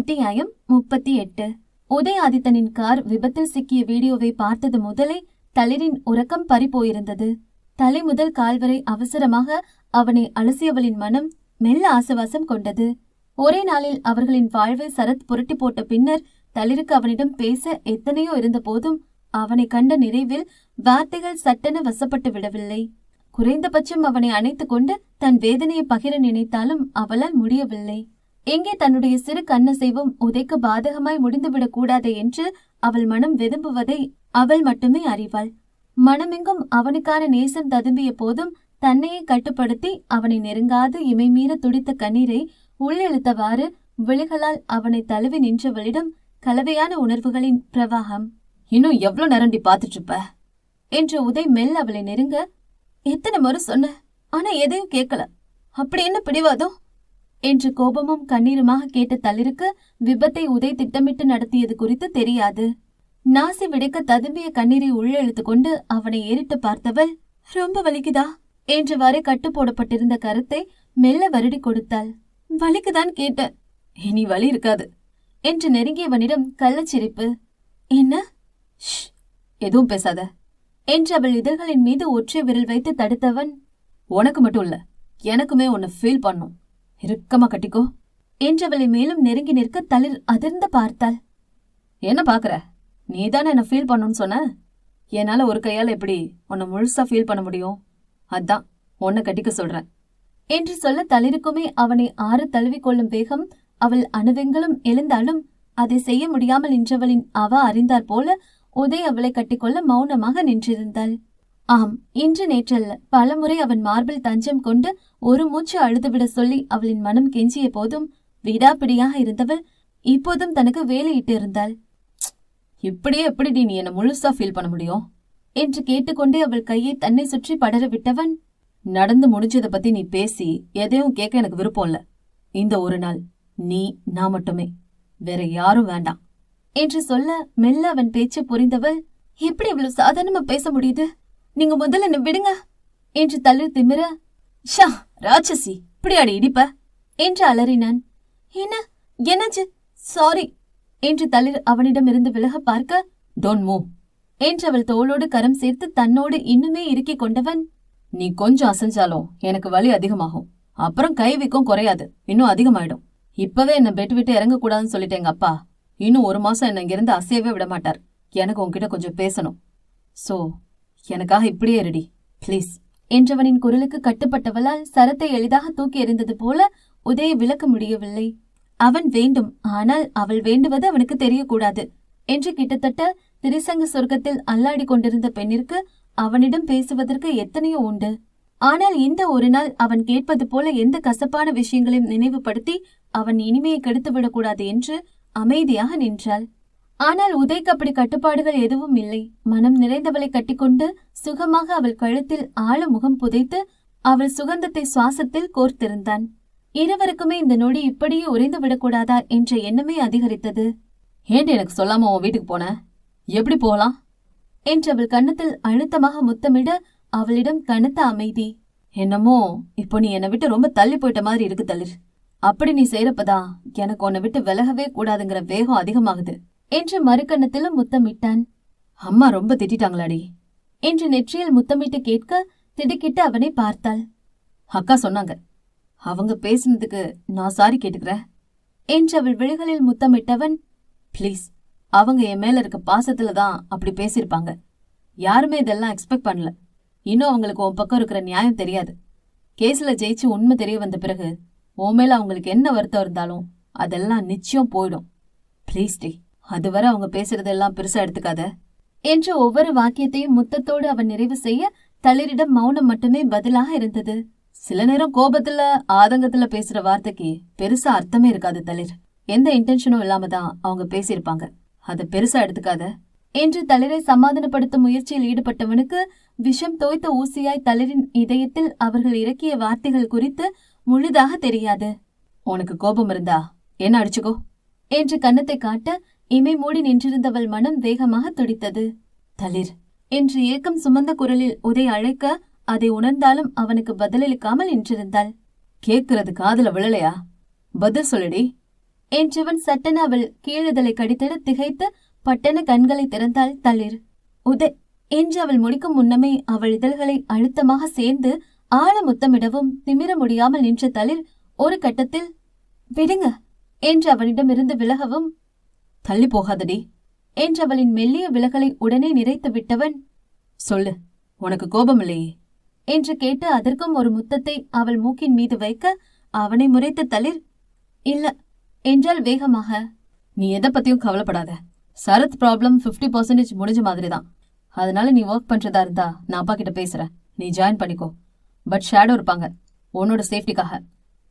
அத்தியாயம் 38. உதய் ஆதித்தனின் கார் விபத்தில் சிக்கிய வீடியோவை பார்த்தது முதலே தளிரின் உறக்கம் பறிபோயிருந்தது. தலை முதல் கால் வரை அவசரமாக அவனை அலசியவளின் மனம் மெல்ல ஆசுவாசம் கொண்டது. ஒரே நாளில் அவர்களின் வாழ்வை சரத் புரட்டி போட்ட பின்னர் தளிருக்கு அவனிடம் பேச எத்தனையோ இருந்த போதும் அவனை கண்ட நிறைவில் வார்த்தைகள் சட்டென வசப்பட்டு விடவில்லை. குறைந்தபட்சம் அவனை அணைத்துக் கொண்டு தன் வேதனையை பகிர நினைத்தாலும் அவளால் முடியவில்லை. எங்கே தன்னுடைய சிறு கண்ணசைவும் உதைக்கு பாதகமாய் முடிந்துவிடக் கூடாது என்று அவள் மனம் வெதும்புவதை அவள் மட்டுமே அறிவாள். மனமெங்கும் அவனுக்கான நேசம் ததும்பிய போதும் தன்னையே கட்டுப்படுத்தி அவனை நெருங்காது இமைமீற துடித்த கண்ணீரை உள்ளெழுத்தவாறு விழிகளால் அவனை தழுவி நின்றவளிடம் கலவையான உணர்வுகளின் பிரவாகம். இன்னும் எவ்வளவு நேரண்டி பாத்துட்டு இருப்ப என்று உதய் மெல்ல அவளை நெருங்க, எத்தனை முறை சொன்ன, ஆனா எதையும் கேட்கல, அப்படி என்ன பிடிவாதம் என்று கோபமும் கண்ணீருமாக கேட்ட தளிருக்கு விபத்தை உதய் திட்டமிட்டு நடத்தியது குறித்து தெரியாது. நாசி விடைக்க ததும்பிய கண்ணீரை உள்ளெழுத்து கொண்டு அவனை ஏறிட்டு பார்த்தவள், ரொம்ப வலிக்குதா என்றவாறே கட்டு போடப்பட்டிருந்த கருத்தை மெல்ல வருடி கொடுத்தாள். வலிக்குதான் கேட்ட, இனி வலி இருக்காது என்று நெருங்கியவனிடம் கள்ளச்சிரிப்பு. என்ன? எதுவும் பேசாத என்று அவள் இதழ்களின் மீது ஒற்றை விரல் வைத்து தடுத்தவன், உனக்கு மட்டும் இல்ல எனக்குமே உன்னை ஃபீல் பண்ணும், இறுக்கமா கட்டிக்கோ என்றவளை மேலும் நெருங்கி நிற்க தளிர் அதிர்ந்து பார்த்தாள். என்ன பாக்குற, நீதானே என்ன ஃபீல் பண்ணுன்னு சொன்ன, என்னால ஒரு கையால எப்படி உன்னை முழுசா ஃபீல் பண்ண முடியும், அதான் உன்னை கட்டிக்க சொல்றேன் என்று சொல்ல தளிருக்குமே அவனை ஆறு தழுவி கொள்ளும் வேகம் அவள் அணுவெங்களும் எழுந்தாலும் அதை செய்ய முடியாமல் நின்றவளின் அவ அறிந்தாற் போல உதய் அவளை கட்டிக்கொள்ள மௌனமாக நின்றிருந்தாள். ஆம், இன்று நேற்றல்ல, பலமுறை அவன் மார்பில் தஞ்சம் கொண்டு ஒரு மூச்சு அழுதுவிட சொல்லி அவளின் மனம் கெஞ்சிய போதும் விடாப்பிடியாக இருந்தவள் இப்போதும் தனக்கு வேலையிட்டு இருந்தாள். இப்படியே எப்படி நீ என்ன முழுசா ஃபீல் பண்ண முடியும் என்று கேட்டுக்கொண்டே அவள் கையை தன்னை சுற்றி படர விட்டவன், நடந்து முடிஞ்சதை பத்தி நீ பேசி எதையும் கேட்க எனக்கு விருப்பம் இல்ல. இந்த ஒரு நாள் நீ நான் மட்டுமே, வேற யாரும் வேண்டாம் என்று சொல்ல மெல்ல அவன் பேச்சு புரிந்தவள், எப்படி இவ்வளவு சாதாரணமா பேச முடியுது, நீங்க முதல்ல என்ன விடுங்க என்று தளிர் திமிர, ஷா ராட்சசி இப்படியாடி இடிப்ப என்று அலறினான். என்ன என்னாச்சு, சாரி என்று தளிர் அவனிடமிருந்து விலக பார்க்க, டோன்ட் மூவ் என்று அவள் தோளோடு கரம் சேர்த்து தன்னோடு இன்னுமே இறுக்கிக் கொண்டவன், நீ கொஞ்சம் அசைஞ்சாலும் எனக்கு வலி அதிகமாகும், அப்புறம் கை வைக்கும் குறையாது, இன்னும் அதிகமாயிடும். இப்பவே என்ன பெட் விட்டு இறங்கக்கூடாதுன்னு சொல்லிட்டேன் எங்க அப்பா, இன்னும் 1 மாசம் என்ன இங்கிருந்து அசையவே விட மாட்டார். எனக்கு உன்கிட்ட கொஞ்சம் பேசணும், சோ எனக்காக இப்படியே ரெடி பிளீஸ் என்றவனின் குரலுக்கு கட்டுப்பட்டவளால் சரத்தை எளிதாக தூக்கி எறிந்தது போல உதயை விளக்க முடியவில்லை. அவன் வேண்டும், ஆனால் அவள் வேண்டுவது அவனுக்கு தெரியக்கூடாது என்று கிட்டத்தட்ட திரிசங்க சொர்க்கத்தில் அல்லாடி கொண்டிருந்த பெண்ணிற்கு அவனிடம் பேசுவதற்கு எத்தனையோ உண்டு. ஆனால் இந்த ஒரு நாள் அவன் கேட்பது போல எந்த கசப்பான விஷயங்களையும் நினைவுபடுத்தி அவன் இனிமையை கெடுத்துவிடக்கூடாது என்று அமைதியாக நின்றாள். ஆனால் உதய்க்கு அப்படி கட்டுப்பாடுகள் எதுவும் இல்லை. மனம் நிறைந்தவளை கட்டிக்கொண்டு சுகமாக அவள் கழுத்தில் ஆழ முகம் புதைத்து அவள் சுகந்தத்தை சுவாசத்தில் கோர்த்திருந்தான். இருவருக்குமே இந்த நொடி இப்படியே உறைந்து விடக்கூடாதா என்ற எண்ணமே அதிகரித்தது. ஏண்டி எனக்கு சொல்லாம உன் வீட்டுக்கு போன, எப்படி போகலாம் என்று அவள் கன்னத்தில் அழுத்தமாக முத்தமிட அவளிடம் கனத்த அமைதி. என்னமோ இப்போ நீ என்னை விட்டு ரொம்ப தள்ளி போயிட்ட மாதிரி இருக்கு தளிர், அப்படி நீ செய்யறப்பதான் எனக்கு உன்னை விட்டு விலகவே கூடாதுங்கிற வேகம் அதிகமாகுது என்று மறுக்கண்ணத்திலும் முத்தமிட்டான். அம்மா ரொம்ப திட்டாங்களாடி என்று நெற்றியில் முத்தமிட்டு கேட்க திடுக்கிட்டு அவனை பார்த்தாள். அக்கா சொன்னாங்க, அவங்க பேசினதுக்கு நான் சாரி கேட்டுக்கிறேன் என்று அவள் விழிகளில் முத்தமிட்டவன், பிளீஸ், அவங்க என் மேல இருக்க பாசத்துலதான் அப்படி பேசியிருப்பாங்க, யாருமே இதெல்லாம் எக்ஸ்பெக்ட் பண்ணல. இன்னும் அவங்களுக்கு உன் பக்கம் இருக்கிற நியாயம் தெரியாது. கேஸ்ல ஜெயிச்சு உண்மை தெரிய வந்த பிறகு உன் மேல அவங்களுக்கு என்ன வருத்தம் இருந்தாலும் அதெல்லாம் நிச்சயம் போயிடும். பிளீஸ் டி, அதுவரை அவங்க பேசுறதெல்லாம் பெருசா எடுத்துக்காத என்று ஒவ்வொரு வாக்கியத்தையும் முத்தத்தோடு அவன் நிறைவு செய்ய தளிரிடம் மௌனம் மட்டுமே பதிலாக இருந்தது. சில நேரம் கோபத்துல ஆதங்கத்துல பேசுற வார்த்தைக்கு பெருசா அர்த்தமே இருக்காது தளிர், எந்த இன்டென்ஷனும் இல்லாம தான் அவங்க பேசியிருப்பாங்க, அதை பெருசா எடுத்துக்காத என்று தளிரை சமாதானப்படுத்தும் முயற்சியில் ஈடுபட்டவனுக்கு விஷம் தோய்த்த ஊசியாய் தளிரின் இதயத்தில் அவர்கள் இறக்கிய வார்த்தைகள் குறித்து முழுதாக தெரியாது. உனக்கு கோபம் இருந்தா என்ன அடிச்சுக்கோ என்று கன்னத்தை காட்ட இமை மூடி நின்றிருந்தவள் மனம் வேகமாக துடித்தது. தளிர் என்று ஏக்கம் சுமந்த குரலில் உதய் அழைக்க அதை உணர்ந்தாலும் அவனுக்கு பதிலளிக்காமல் நின்றிருந்தாள். கேட்கறது காதுல விழலையா, பதில் சொல்லுடி என்றவன் சட்டென அவள் கீழுதலை கடித்திட திகைத்து பட்டென கண்களை திறந்தாள் தளிர். உதய் என்று அவள் முடிக்கும் முன்னமே அவள் இதழ்களை அழுத்தமாக சேர்ந்து ஆழ முத்தமிடவும் திமிர முடியாமல் நின்ற தளிர் ஒரு கட்டத்தில் விடுங்க என்று அவனிடமிருந்து விலகவும், தள்ளி போகாதடி என்று அவளின் மெல்லிய விலகலை உடனே நிறைத்து விட்டவன், சொல்லு, உனக்கு கோபம் இல்லையே என்று கேட்டு அதற்கும் ஒரு முத்தத்தை அவள் மூக்கின் மீது வைக்க அவனை முறைத்த தளிர், இல்ல என்றால் வேகமாக. நீ எதை பத்தியும் கவலைப்படாத. சரத் ப்ராப்ளம் 50% முடிஞ்ச மாதிரி தான். அதனால நீ ஒர்க் பண்றதா இருந்தா நான் அப்பா கிட்ட பேசுறேன், நீ ஜாயின் பண்ணிக்கோ. பட் ஷேடோ இருப்பாங்க உன்னோட சேஃப்டிக்காக.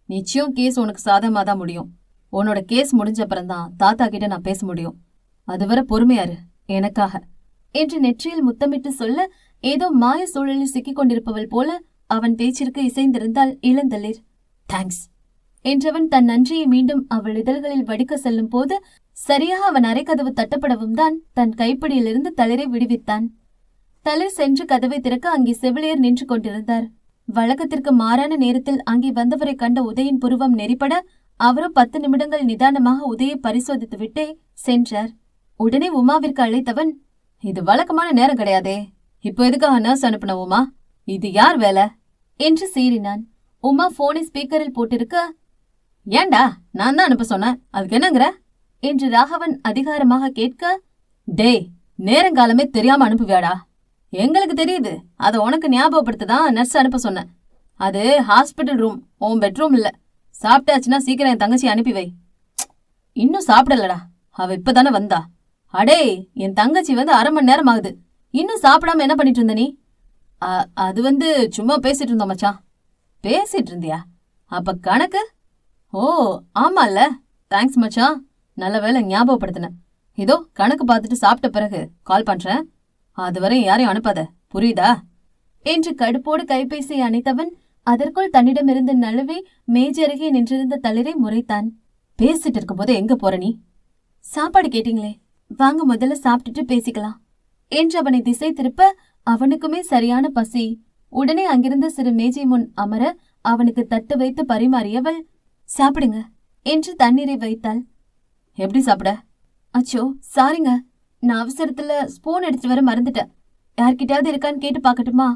நிச்சயம் கேஸ் உனக்கு சாதகமாக தான் முடியும். உன்னோட கேஸ் முடிஞ்ச அப்புறம்தான் தாத்தா கிட்ட நான் பேச முடியும். அதுவரை பொறுமையாரு எனக்காக என்று நெற்றியில் முத்தமிட்டு சொல்ல ஏதோ மாய சூழலில் சிக்கிக் கொண்டிருப்பவள் போல அவன் பேச்சிற்கு இசைந்திருந்தாள் இளந்தளிர். தேங்க்ஸ் என்றவன் தன் நன்றியை மீண்டும் அவள் இதழ்களில் வடிக்க செல்லும் போது சரியாக அவன் அரைக்கதவு தட்டப்படவும் தான் தன் கைப்பிடியிலிருந்து தளிரை விடுவித்தான். தளிர் சென்று கதவை திறக்க அங்கே செவிலியர் நின்று கொண்டிருந்தார். வழக்கத்திற்கு மாறான நேரத்தில் அங்கே வந்தவரை கண்ட உதயின் புருவம் நெறிப்பட அவரும் 10 நிமிடங்கள் நிதானமாக உதயை பரிசோதித்துவிட்டே சென்றார். உடனே உமாவிற்கு அழைத்தவன், இது வழக்கமான நேரம் கிடையாதே, இப்போ எதுக்காக நர்ஸ் அனுப்பின உமா? இது யார் வேலை என்று சீறினான். உமா போனை ஸ்பீக்கரில் போட்டிருக்க, ஏண்டா நான் தான் அனுப்ப சொன்னேன், அதுக்கு என்னங்கிற என்று ராகவன் அதிகாரமாக கேட்க, டேய் நேரங்காலமே தெரியாம அனுப்புவியாடா? எங்களுக்கு தெரியுது, அதை உனக்கு ஞாபகப்படுத்ததான் நர்ஸ் அனுப்ப சொன்னேன். அது ஹாஸ்பிட்டல் ரூம், உன் பெட்ரூம் இல்ல. சாப்பிட்டாச்சுன்னா சீக்கிரம் என் தங்கச்சி அனுப்பி வை. இன்னும் சாப்பிடலடா, அவ இப்பதானே வந்தா. அடே என் தங்கச்சி வந்து 1/2 மணி நேரம் ஆகுது, இன்னும் சாப்பிடாம என்ன பண்ணிட்டு இருந்த நீ? அது சும்மா பேசிட்டு இருந்தோம் மச்சான். பேசிட்டு இருந்தியா? அப்ப கணக்கு? ஓ ஆமால, தேங்க்ஸ் மச்சான், நல்ல வேலை ஞாபகப்படுத்தின. இதோ கணக்கு பார்த்துட்டு சாப்பிட்ட பிறகு கால் பண்றேன், அதுவரை யாரையும் அனுப்பாத, புரியுதா என்று கடுப்போடு கைபேசியை அணைத்தவன் அதற்குள் தன்னிடமிருந்து நழுவி மேஜருகே நின்றிருந்த தளிரை முறைத்தான். பேசிட்டு இருக்கும்போது எங்க போற நீ? சாப்பாடு கேட்டீங்களே, வாங்க முதல்ல சாப்பிட்டுட்டு பேசிக்கலாம் என்று அவனை திசை திருப்ப அவனுக்குமே சரியான பசி. உடனே அங்கிருந்த சிறு மேஜை முன் அமர அவனுக்கு தட்டு வைத்து பரிமாறியவள், சாப்பிடுங்க என்று தண்ணீரை வைத்தாள். எப்படி சாப்பிட? அச்சோ சாரிங்க, நான் அவசரத்துல ஸ்பூன் எடுத்துட்டு வர மறந்துட்டேன், யார்கிட்டயாவது இருக்கான்னு கேட்டு பாக்கட்டுமா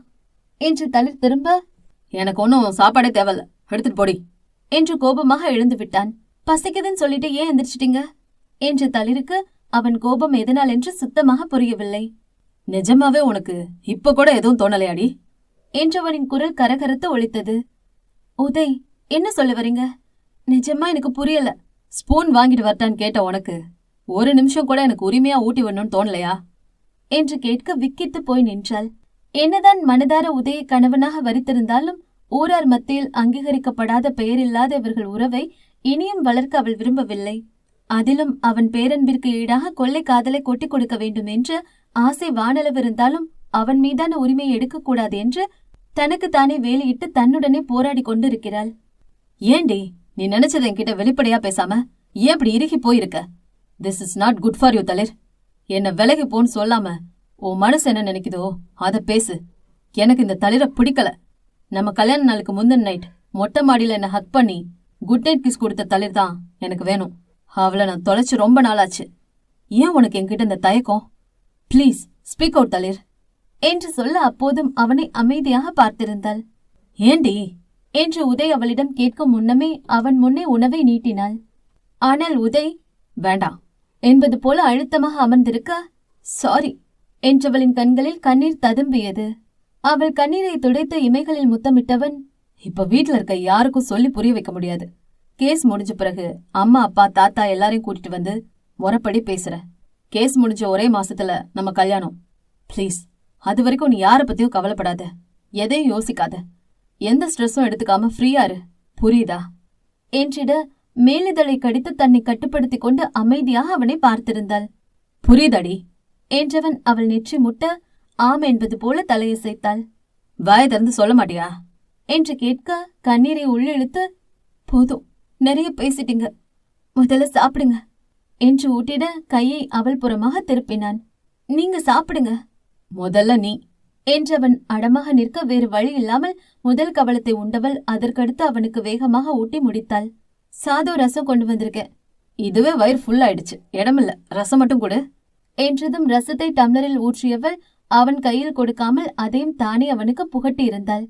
என்று தளிர் திரும்ப, எனக்கு ஒன்னும் சாப்பாடே தேவையில்ல, எடுத்துட்டு போடி என்று கோபமாக எழுந்து விட்டான். பசிக்குதுன்னு சொல்லிட்டு ஏன் எந்திரிச்சிட்டீங்க என்று தளிருக்கு அவன் கோபம் எதனால் என்று சுத்தமாக புரியவில்லை. நிஜமாவே உனக்கு இப்ப கூட எதுவும் தோணலையாடி என்றவனின் குரல் கரகரத்து ஒலித்தது. உதய் என்ன சொல்ல வரீங்க? நிஜமா எனக்கு புரியல. ஸ்பூன் வாங்கிட்டு வரட்டான்னு கேட்ட உனக்கு ஒரு நிமிஷம் கூட எனக்கு உரிமையா ஊட்டி வரணும்னு தோணலையா என்று கேட்க விக்கித்து போய் நின்றாள். என்னதான் மனதார உதயை கணவனாக வரித்திருந்தாலும் ஊரார் மத்தியில் அங்கீகரிக்கப்படாத பெயரில்லாத இவர்கள் உறவை இனியும் வளர்க்க அவள் விரும்பவில்லை. அதிலும் அவன் பேரன்பிற்கு ஈடாக கொள்ளை காதலை கொட்டிக் கொடுக்க வேண்டும் என்று ஆசை வானளவிருந்தாலும் அவன் மீதான உரிமையை எடுக்கக்கூடாது என்று தனக்கு தானே வேலையிட்டு தன்னுடனே போராடி கொண்டிருக்கிறாள். ஏண்டி நீ நினைச்சது என்கிட்ட வெளிப்படையா பேசாம ஏன் இப்படி இறுகி போயிருக்க? This is not good for you தளிர். என்ன விலகி போன்னு சொல்லாம உன் மனசு என்ன நினைக்குதோ அதை பேசு. எனக்கு இந்த தளிரை பிடிக்கல. நம்ம கல்யாண நாளுக்கு முந்தின நைட் மொட்டை மாடியில என்ன ஹக் பண்ணி குட் நைட் கிஸ் கொடுத்த தளிர் தான் எனக்கு வேணும். அவளை நான் தொலைச்சு ரொம்ப நாளாச்சு. ஏன் உனக்கு என்கிட்ட இந்த தயக்கம்? ப்ளீஸ் ஸ்பீக் அவுட் தளிர் என்று சொல்ல அப்போதும் அவனை அமைதியாக பார்த்திருந்தாள். ஏண்டி என்று உதய் அவளிடம் கேட்கும் முன்னமே அவன் முன்னே உணவை நீட்டினாள். ஆனால் உதய் வேண்டாம் என்பது போல அழுத்தமாக அமர்ந்திருக்க, சாரி என்றவளின் கண்களில் கண்ணீர் ததும்பியது. அவள் கண்ணீரை துடைத்த இமைகளில் முத்தமிட்டவன், இப்ப வீட்டுல இருக்க யாருக்கும் சொல்லி புரிய வைக்க முடியாது. கேஸ் முடிஞ்ச பிறகு அம்மா அப்பா தாத்தா எல்லாரையும் கூட்டிட்டு வந்து முறைப்படி பேசுற. கேஸ் முடிஞ்ச ஒரே மாசத்துல நம்ம கல்யாணம். ப்ளீஸ் அது வரைக்கும் நீ யார பத்தியும் கவலைப்படாத, எதையும் யோசிக்காத, எந்த ஸ்ட்ரெஸ்ஸும் எடுத்துக்காம ஃப்ரீயா இரு, புரியுதா என்றிட மேலிதழை கடித்து தன்னை கட்டுப்படுத்திக் கொண்டு அமைதியாக அவனை பார்த்திருந்தாள். புரியுதாடி என்றவன் அவள் நெற்றி முட்ட ஆம் என்பது போல தலையசைத்தாள். வாய திறந்து சொல்ல மாட்டியா என்று கேட்க கண்ணீரை உள்ளிழுத்து, போதும் நிறைய பேசிட்டீங்க, முதல்ல சாப்பிடுங்க என்று ஊட்டிட கையை அவள் புறமாக திருப்பினான். நீங்க சாப்பிடுங்க முதல்ல நீ என்றவன் அடமாக நிற்க வேறு வழி இல்லாமல் முதல் கவளத்தை உண்டவள் அதற்கடுத்து அவனுக்கு வேகமாக ஊட்டி முடித்தாள். சாதோ ரசம் கொண்டு வந்திருக்க இதுவே வயிறு ஃபுல் ஆயிடுச்சு, இடமில்ல, ரசம் மட்டும் கொடு என்றதும் ரசத்தை டம்ளரில் ஊற்றியவள் அவன் கையில் கொடுக்காமல் அதையும் தானே அவனுக்கு புகட்டி இருந்தாள்.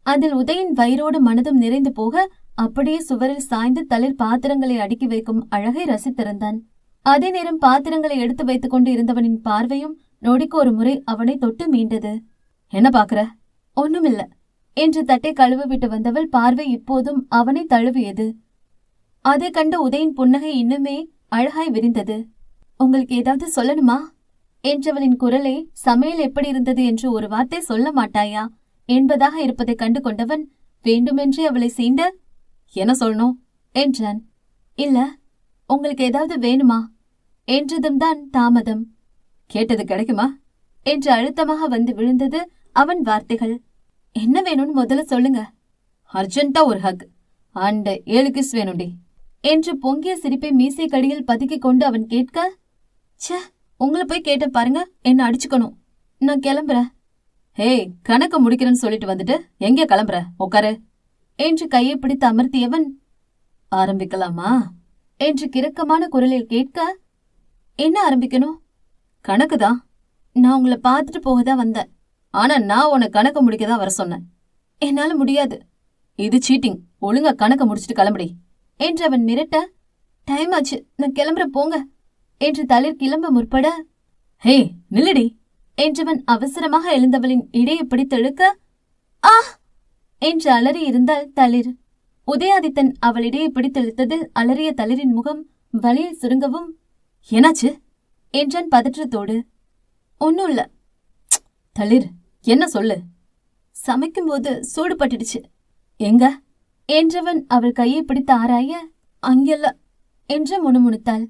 அதில் உதயின் வயிறோடு மனதும் நிறைந்து போக அப்படியே சுவரில் சாய்ந்து தளிர் பாத்திரங்களை அடுக்கி வைக்கும் அழகை ரசித்திருந்தான். அதே நேரம் பாத்திரங்களை எடுத்து வைத்துக் கொண்டு இருந்தவனின் பார்வையும் நொடிக்கு ஒரு முறை அவனை தொட்டு மீண்டது. என்ன பாக்குற? ஒண்ணுமில்ல என்று தட்டை கழுவி விட்டு வந்தவள் பார்வை இப்போதும் அவனை தழுவியது. அதை கண்டு உதயின் புன்னகை இன்னுமே அழகாய் விரிந்தது. உங்களுக்கு ஏதாவது சொல்லணுமா என்றவளின் குரலை சமையல் எப்படி இருந்தது என்று ஒரு வார்த்தை சொல்ல மாட்டாயா என்பதாக இருப்பதை கண்டு கொண்டவன் வேண்டுமென்றே அவளை சீண்ட, என்ன சொல்லணும் என்றான். இல்ல, உங்களுக்கு ஏதாவது வேணுமா என்றதும் தான் தாமதம். கேட்டது கிடைக்குமா என்று அழுத்தமாக வந்து விழுந்தது அவன் வார்த்தைகள். என்ன வேணும்னு முதல்ல சொல்லுங்க. அர்ஜென்ட்டா ஒரு ஹக் அண்ட் 7 கிஸ் வேணும்டி என்று பொங்கிய சிரிப்பை மீசை கடியில் பதுக்கிக் கொண்டு அவன் கேட்க, ச்சே, உங்களை போய் கேட்ட பாருங்க, என்ன அடிச்சுக்கணும், நான் கிளம்புறேன். ஹேய், கணக்கு முடிக்கிறேன்னு சொல்லிட்டு வந்துட்டு எங்கே கிளம்புற? உட்காரு என்று கையை பிடித்து அமர்த்தியவன், ஆரம்பிக்கலாமா என்று கிறுக்கமான குரலில் கேட்க, என்ன ஆரம்பிக்கணும்? கணக்குதான். நான் உங்களை பார்த்துட்டு போகதான் வந்தேன். ஆனா நான் உன்னை கணக்கு முடிக்கதான் வர சொன்னேன். என்னால முடியாது. இது சீட்டிங். ஒழுங்கா கணக்க முடிச்சிட்டு கிளம்புடி என்று அவன் மிரட்ட, டைம் ஆச்சு, நான் கிளம்புற போங்க என்று தளிர் கிளம்ப முற்பட, ஹே நில்லுடி என்றவன் அவசரமாக எழுந்தவளின் இடையை பிடித்தெழுக்க, ஆ என்று அலறி இருந்தாள் தளிர். உதயாதித்தன் அவள் இடையை பிடித்தெழுத்ததில் அலறிய தளிரின் முகம் வலியில் சுருங்கவும், என்னாச்சு என்றான் பதற்றத்தோடு. ஒன்னும் இல்ல. தளிர், என்ன சொல்லு. சமைக்கும்போது சூடு பட்டுடுச்சு. எங்க என்றவன் அவள் கையை பிடித்து ஆராய, அங்கெல்ல என்று முணுமுணுத்தாள்.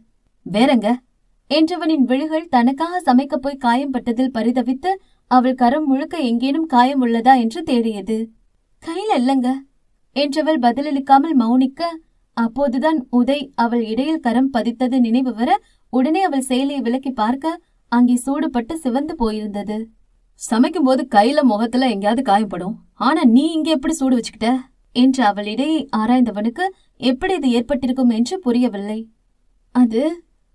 வேறெங்க என்றவனின் விழிகள் தனக்காக சமைக்கப் போய் காயம் பட்டதில் பரிதவித்து அவள் கரம் முழுக்க எங்கேனும் காயம் உள்ளதா என்று தேடியது. கையில இல்லங்க என்றவள் பதிலளிக்காமல் மௌனிக்க, அப்போதுதான் உதய் அவள் இடையில் கரம் பதித்தது நினைவு வர உடனே அவள் செயலியை விலக்கி பார்க்க அங்கே சூடுபட்டு சிவந்து போயிருந்தது. சமைக்கும் போது கையில முகத்துல எங்கேயாவது காயப்படும், ஆனா நீ இங்க எப்படி சூடு வச்சுக்கிட்ட என்று அவள் இடையை ஆராய்ந்தவனுக்கு எப்படி இது ஏற்பட்டிருக்கும் என்று புரியவில்லை. அது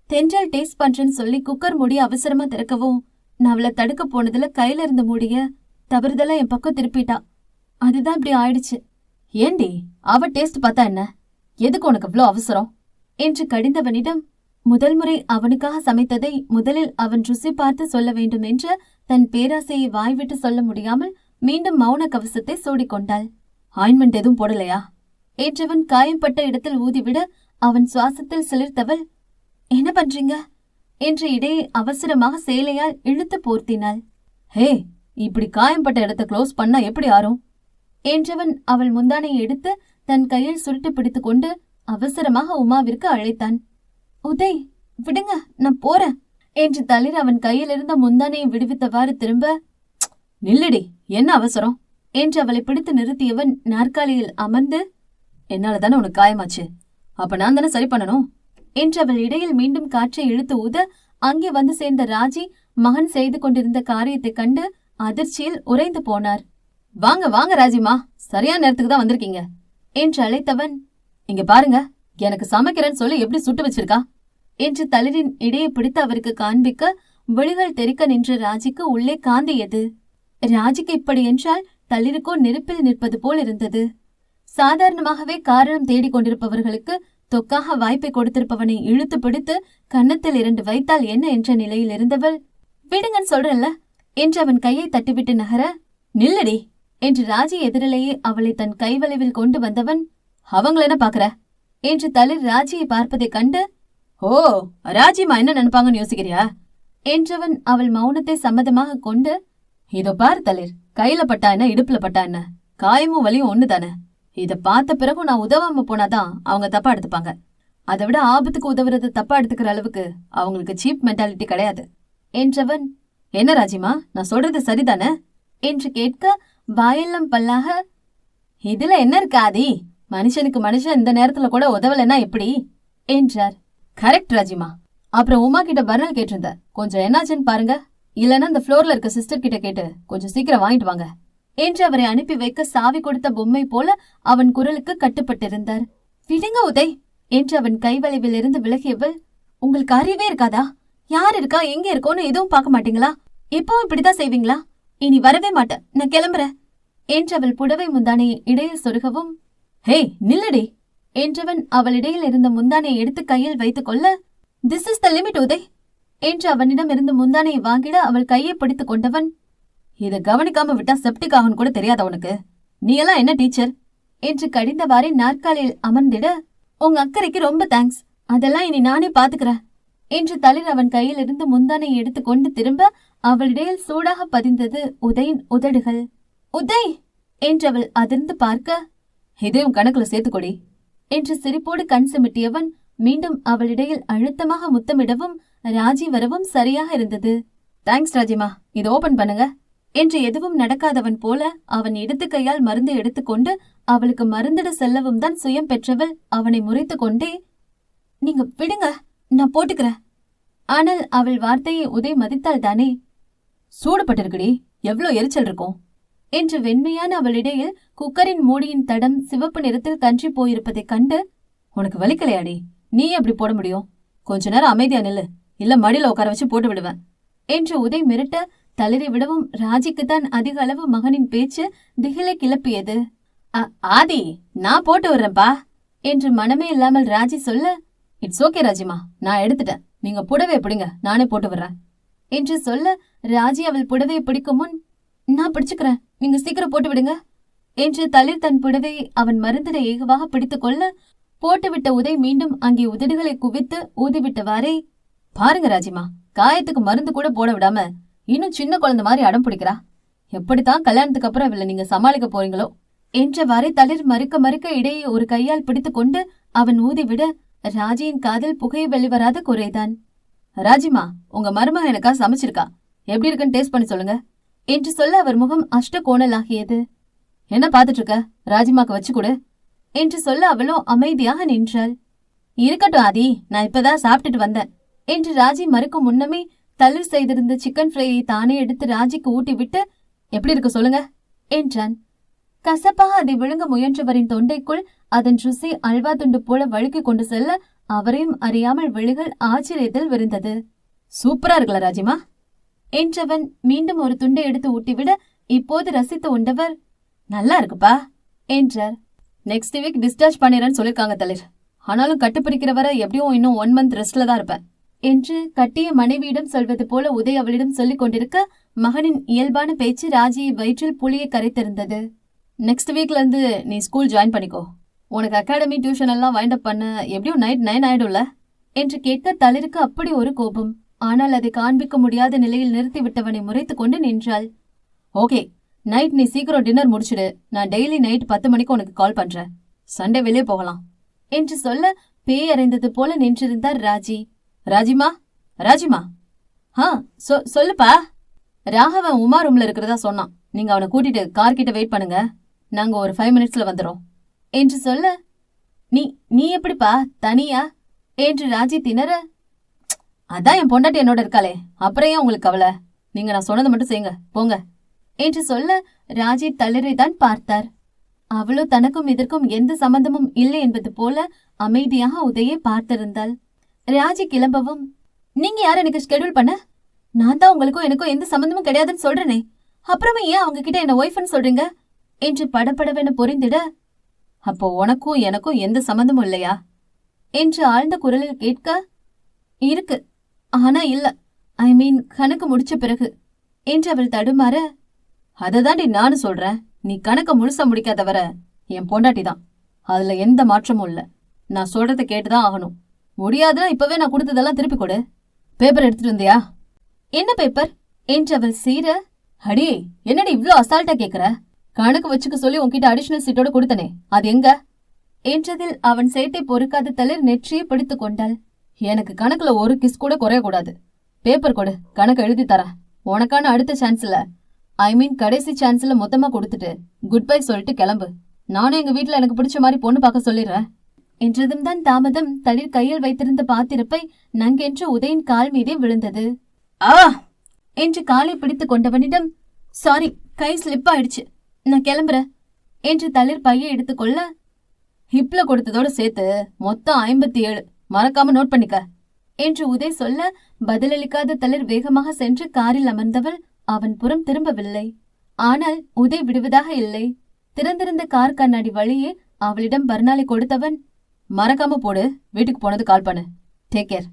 தென்றல் டேஸ்ட் பண்றேன்னு சொல்லி குக்கர் மூடி அவசரமா திறக்கவும் நான் அவளை தடுக்க போனதுல கையில இருந்த மூடிய தவறுதலா என் பக்கம் திருப்பிட்டா. அதுதான் இப்படி ஆயிடுச்சு. ஏண்டி, அவ டேஸ்ட் பார்த்தா என்ன? எதுக்கு உனக்கு இவ்ளோ அவசரம் என்று கடிந்தவனிடம், முதல் முறை அவனுக்காக சமைத்ததை முதலில் அவன் ருசி பார்த்து சொல்ல வேண்டும் என்ற தன் பேராசையை வாய்விட்டு சொல்ல முடியாமல் மீண்டும் மௌன கவசத்தை சூடிக்கொண்டாள். ஆயின்மெண்ட் எதுவும் போடலையா என்றவன் காயம்பட்ட இடத்தில் ஊதிவிட அவன் சுவாசத்தில் சிலிர்த்தவள், என்ன பண்றீங்க என்ற இடையே அவசரமாக சேலையால் இழுத்து போர்த்தினாள். ஹே, இப்படி காயம்பட்ட இடத்தை க்ளோஸ் பண்ணா எப்படி ஆறும் என்றவன் அவள் முந்தானை எடுத்து தன் கையில் சுருட்டு பிடித்து கொண்டு அவசரமாக உமாவிற்கு அழைத்தான். உதய், விடுங்க, நான் போறேன் என்று தளிர் அவன் கையில் இருந்த முந்தானையை விடுவித்தவாறு திரும்ப, நில்லுடி, என்ன அவசரம் என்று அவளை பிடித்து நிறுத்தியவன் நாற்காலியில் அமர்ந்து, என்னாலதானே உனக்கு காயமாச்சு, அப்ப நான் தானே சரி பண்ணணும் என்று அவள் இடையில் மீண்டும் காற்றை இழுத்து ஊத அங்கே வந்து சேர்ந்த ராஜி மகன் செய்து கொண்டிருந்த காரியத்தைக் கண்டு அதிர்ச்சியில் உறைந்து போனார். வாங்க வாங்க ராஜிமா, சரியான நேரத்துக்கு தான் வந்திருக்கீங்க என்று அழைத்தவன், இங்க பாருங்க, எனக்கு சமைக்கிறேன்னு சொல்லி எப்படி சுட்டு வச்சிருக்கா என்று தளிரின் இடையை பிடித்து அவருக்கு காண்பிக்க விழிகள் தெறிக்க நின்ற ராஜிக்கு உள்ளே காந்தியது. ராஜிக்கு இப்படி என்றால் தளிருக்கோ நெருப்பில் நிற்பது போல் இருந்தது. சாதாரணமாகவே காரணம் தேடிக் கொண்டிருப்பவர்களுக்கு தொக்காக வாய்ப்பை கொடுத்திருப்பவனை இழுத்து பிடித்து கன்னத்தில் 2 வைத்தால் என்ன என்ற நிலையில் இருந்தவள், விடுங்கன்னு சொல்றல்ல என்று அவன் கையை தட்டிவிட்டு நகர, நில்லடி என்று ராஜி எதிரிலேயே அவளை தன் கைவளைவில் கொண்டு வந்தவன், அவங்கள என்ன பாக்குற என்று தளிர் ராஜியை பார்ப்பதைக் கண்டு, ஓ, ராஜிமா என்ன நினைப்பாங்கன்னு யோசிக்கிறியா என்றவன் அவள் மௌனத்தை சம்மதமாக கொண்டு, இதோ பார் தளிர், கையில பட்டா என்ன, இடுப்புல பட்டா என்ன, காயமும் வலியும் ஒண்ணுதானே. இத பார்த்த பிறகும் நான் உதவாம போனாதான் அவங்க தப்பா எடுத்துப்பாங்க. அதை விட ஆபத்துக்கு உதவுறது தப்பா எடுத்துக்கிற அளவுக்கு அவங்களுக்கு சீப் மென்டாலிட்டி கிடையாது என்றவன், என்ன ராஜிமா, நான் சொல்றது சரிதானே என்று கேட்க வாயெல்லாம் பல்லாக, இதுல என்ன இருக்காதி, மனுஷனுக்கு மனுஷன் இந்த நேரத்துல கூட உதவலைன்னா எப்படி என்றார். கரெக்ட் ராஜிமா. அப்புறம் உமா கிட்ட பர்னல் கேட்டிருந்த, கொஞ்சம் என்னாச்சுன்னு பாருங்க, இல்லன்னா இந்த ஃப்ளோர்ல இருக்க சிஸ்டர் கிட்ட கேட்டு கொஞ்சம் சீக்கிரம் வாங்கிட்டு வாங்க என்று அவரை அனுப்பி வைக்க சாவி கொடுத்த பொம்மை போல அவன் குரலுக்கு கட்டுப்பட்டிருந்தார். விடுங்க உதய் என்று அவன் கைவளைவிலிருந்து விலகியவள், உங்களுக்கு அறிவே இருக்காதா? யார் இருக்கா எங்க இருக்கோன்னு எதுவும் பார்க்க மாட்டீங்களா? எப்பவும் இப்படிதான் செய்வீங்களா? இனி வரவே மாட்டேன், நான் கிளம்புறேன் என்று அவள் புடவை முந்தானையை இடையில் சொருகவும், ஹே நில்லடி என்றவன் அவள் இடையில் இருந்த முந்தானையை எடுத்து கையில் வைத்துக் கொள்ள, this is the limit Uday என்று அவனிடம் இருந்து முந்தானையை வாங்கிட அவள் கையை பிடித்துக் கொண்டவன், இதை கவனிக்காம விட்டா செப்டிக் ஆகும் கூட தெரியாத உனக்கு? நீ எல்லாம் என்ன டீச்சர் என்று கடிந்தவாறே நாற்காலியில் அமர்ந்திட, உங்க அக்கறைக்கு ரொம்ப தேங்க்ஸ், அதெல்லாம் இனி நானே பாத்துக்கிறேன் என்று தளிர் அவன் கையில் இருந்து முந்தானையை எடுத்துக்கொண்டு திரும்ப அவளிடையில் சூடாக பதிந்தது உதயின் உதடுகள். உதய் என்றவள் அதிர்ந்து பார்க்க, இதையும் கணக்குல சேர்த்துக்கொடி என்று சிரிப்போடு கண் சிமிட்டியவன் மீண்டும் அவளிடையில் அழுத்தமாக முத்தமிடவும் ராஜி வரவும் சரியாக இருந்தது. தேங்க்ஸ் ராஜிமா, இதை ஓபன் பண்ணுங்க என்று எதுவும் நடக்காதவன் போல அவன் இடது கையால் மருந்து எடுத்துக்கொண்டு அவளுக்கு மருந்திட செல்லவும் தான் சுயம் பெற்றவள் அவனை முறைத்து கொண்டே, நீங்க விடுங்க, நான் போட்டுக்கிறேன். ஆனால் அவள் வார்த்தையை உதய் மதித்தாள் தானே. சூடுபட்டிருக்குடி, எவ்வளோ எரிச்சல் இருக்கும் என்று வெண்மையான அவளிடையில் குக்கரின் மூடியின் தடம் சிவப்பு நிறத்தில் கன்றி போயிருப்பதைக் கண்டு, உனக்கு வலிக்கலையாடி? நீ எப்படி போட முடியும்? கொஞ்ச நேரம் அமைதியா நில்லு, இல்ல மடியில உட்கார வச்சு போட்டு விடுவேன் என்று உதய் மிரட்ட தளறி விடவும் ராஜிக்குத்தான் அதிக அளவு மகனின் பேச்சு திகிலை கிளப்பியது. ஆதி, நான் போட்டு விடுறேன்பா என்று மனமே இல்லாமல் ராஜி சொல்ல, இட்ஸ் ஓகே ராஜிமா, நான் எடுத்துட்டேன், நீங்க புடவை பிடிங்க, நானே போட்டு விடுறேன் என்று சொல்ல ராஜி அவள் புடவையை பிடிக்கும் முன், நான் பிடிச்சுக்கிறேன், நீங்க சீக்கிரம் போட்டு விடுங்க என்று தளிர் தன் புடவையை அவன் மருந்திட ஏகவாக பிடித்துக் கொள்ள, போட்டுவிட்ட உதய் மீண்டும் அங்கே உதடுகளை குவித்து ஊதிவிட்டவாறே, பாருங்க ராஜிமா, காயத்துக்கு மருந்து கூட போட விடாம இன்னும் சின்ன குழந்தை மாதிரி அடம் பிடிக்கிறா. எப்படித்தான் கல்யாணத்துக்கு அப்புறம் இவளை நீங்க சமாளிக்க போறீங்களோ என்றவாறே தளிர் மறுக்க மறுக்க இடையே ஒரு கையால் பிடித்துக் கொண்டு அவன் ஊதிவிட ராஜியின் காதில் புகை வெளிவராத குறைதான். ராஜிமா, உங்க மருமக எனக்கா சமைச்சிருக்கா, எப்படி இருக்குன்னு டேஸ்ட் பண்ணி சொல்லுங்க என்று சொல்ல அவர் முகம் அஷ்ட கோணலாகியது. என்ன பாத்துட்டு இருக்க, ராஜிமாக்கு வச்சு கொடு என்று சொல்ல அவளோ அமைதியாக நின்றாள். இருக்கட்டும் ஆதி, நான் இப்பதான் சாப்பிட்டுட்டு வந்தேன் என்று ராஜி மறுக்கும் முன்னமே தளிர் செய்திருந்த சிக்கன் ஃப்ரையை தானே எடுத்து ராஜிக்கு ஊட்டிவிட்டு, எப்படி இருக்கு சொல்லுங்க என்றான். கசப்பாக அதை விழுங்க முயன்றவரின் தொண்டைக்குள் அதன் ருசி அல்வா துண்டு போல வழுக்கிக் கொண்டு செல்ல அவரையும் அறியாமல் விழிகள் ஆச்சரியத்தில் விரிந்தது. சூப்பரா இருக்குல்ல ராஜிமா என்றவன் மீண்டும் ஒரு துண்டை எடுத்து ஊட்டிவிட இப்போது ரசித்து உண்டவர், நல்லா இருக்குப்பா என்றார். நெக்ஸ்ட் வீக் டிஸ்சார்ஜ் பண்ணிடுறேன்னு சொல்லிருக்காங்க தளிர், ஆனாலும் கட்டுப்பிடிக்கிற வரை எப்படியும் இன்னும் 1 month ரெஸ்ட்ல தான் இருப்பேன் என்று கட்டிய மனைவியிடம் சொல்வது போல உதய் அவளிடம் சொல்லிக் கொண்டிருக்க மகனின் இயல்பான பேச்சு ராஜியை வயிற்றில் புளியை கரைத்திருந்தது. நெக்ஸ்ட் வீக்ல இருந்து நீ ஸ்கூல் ஜாயின் பண்ணிக்கோ, உனக்கு அகாடமி டியூஷன் எல்லாம் வைண்ட் அப் பண்ண எப்படியும் நைட் 9 ஆயிடும்ல என்று கேட்க தளிருக்கு அப்படி ஒரு கோபம். ஆனால் அதை காண்பிக்க முடியாத நிலையில் நிறுத்திவிட்டவனை முறைத்து கொண்டு நின்றாள். ஓகே, நைட் நீ சீக்கிரம் டின்னர் முடிச்சிடு, நான் டெய்லி நைட் 10 மணிக்கு உனக்கு கால் பண்றேன், சண்டே வெளியே போகலாம் என்று சொல்ல பேய் அறைந்தது போல நின்றிருந்தார் ராஜி. ராஜிமா, ராஜிமா, சொல்லுப்பா. ராகவன் உமா ரூம்ல இருக்கிறதா சொன்னான், நீங்க அவனை கூட்டிட்டு கார் கிட்ட வெயிட் பண்ணுங்க, நாங்க ஒரு 5 minutesல வந்துடும் என்று சொல்ல, நீ எப்படிப்பா தனியா என்று ராஜி திணற, அதான் என் பொண்டாட்டி என்னோட இருக்காளே, அப்புறம் ஏன் உங்களுக்கு கவலை, நீங்க நான் சொன்னதை மட்டும் செய்யுங்க போங்க என்று சொல்ல ராஜி தளிரை தான் பார்த்தார். அவளோ தனக்கும் இதற்கும் எந்த சம்பந்தமும் இல்லை என்பது போல அமைதியாக உதயை பார்த்திருந்தாள். ராஜி கிளம்பவும், நீங்க யார் எனக்கு ஸ்கெடியூல் பண்ண? நான் தான் உங்களுக்கும் எனக்கும் எந்த சம்பந்தமும் கிடையாதுன்னு சொல்றேனே, அப்புறமே ஏன் அவங்க கிட்ட என்ன ஒய்ஃப்னு சொல்றீங்க என்று படபடவென பொறிந்திட, அப்போ உனக்கும் எனக்கும் எந்த சம்பந்தமும் இல்லையா என்று ஆழ்ந்த குரலில் கேட்க, இருக்கு, ஆனா இல்ல, ஐ மீன் கணக்கு முடிச்ச பிறகு என்று அவள் தடுமாற, அததாண்டி நானும் சொல்றேன், நீ கணக்க முழுசா முடிக்காதவர என் பொண்டாட்டி தான், அதுல எந்த மாற்றமும் இல்ல, நான் சொல்றத கேட்டுதான் ஆகணும், முடியாதுன்னா இப்பவே நான் கொடுத்ததெல்லாம் திருப்பி கொடு. பேப்பர் எடுத்துட்டு வந்தியா? என்ன பேப்பர் என்று அவள் சீர, அடி என்னடி இவ்ளோ அசால்ட்டா கேக்குற, கணக்கு வச்சுக்க சொல்லி உன்கிட்ட அடிஷனல் சீட்டோட கொடுத்தனே, அது எங்க என்றதில் அவன் சேட்டை பொறுக்காத தளிர் நெற்றியை பிடித்துக் கொண்டாள். எனக்கு கணக்குல ஒரு கிஸ் கூட குறைய கூடாது, பேப்பர் கொடு, கணக்கு எழுதி தர, உனக்கான அடுத்த சான்ஸ்ல ஐ மீன் கடைசி சான்ஸ்ல மொத்தமா கொடுத்துட்டு குட் பை சொல்லிட்டு கிளம்பு, நானும் எங்க வீட்டுல எனக்கு பிடிச்ச மாதிரி பொண்ணு பார்க்க சொல்லிடுறேன் என்றதும் தான் தாமதம் தளிர் கையில் வைத்திருந்த பாத்திரப்பை நங்கென்று உதயின் கால் மீதே விழுந்தது. என்று காலை பிடித்துக் கொண்டவனிடம், சாரி, கை ஸ்லிப் ஆயிடுச்சு, நான் கிளம்புறேன் என்று தளிர் பையை எடுத்துக்கொள்ள, ஹிப்ல கொடுத்ததோட சேர்த்து மொத்தம் 57. மறக்காம நோட் பண்ணிக்க என்று உதய் சொல்ல பதிலளிக்காத தளிர் வேகமாக சென்று காரில் அமர்ந்தவள் அவன் புறம் திரும்பவில்லை. ஆனால் உதய் விடுவதாக இல்லை. திறந்திருந்த கார் கண்ணாடி வழியே அவளிடம் பர்னாலை கொடுத்தவன், மறக்காம போடு, வீட்டுக்கு போனது கால் பண்ணு, டேக் கேர்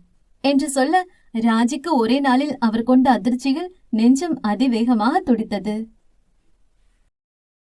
என்று சொல்ல ராஜிக்கு ஒரே நாளில் அவர் கொண்ட அதிர்ச்சியில் நெஞ்சம் அதிவேகமாக துடித்தது.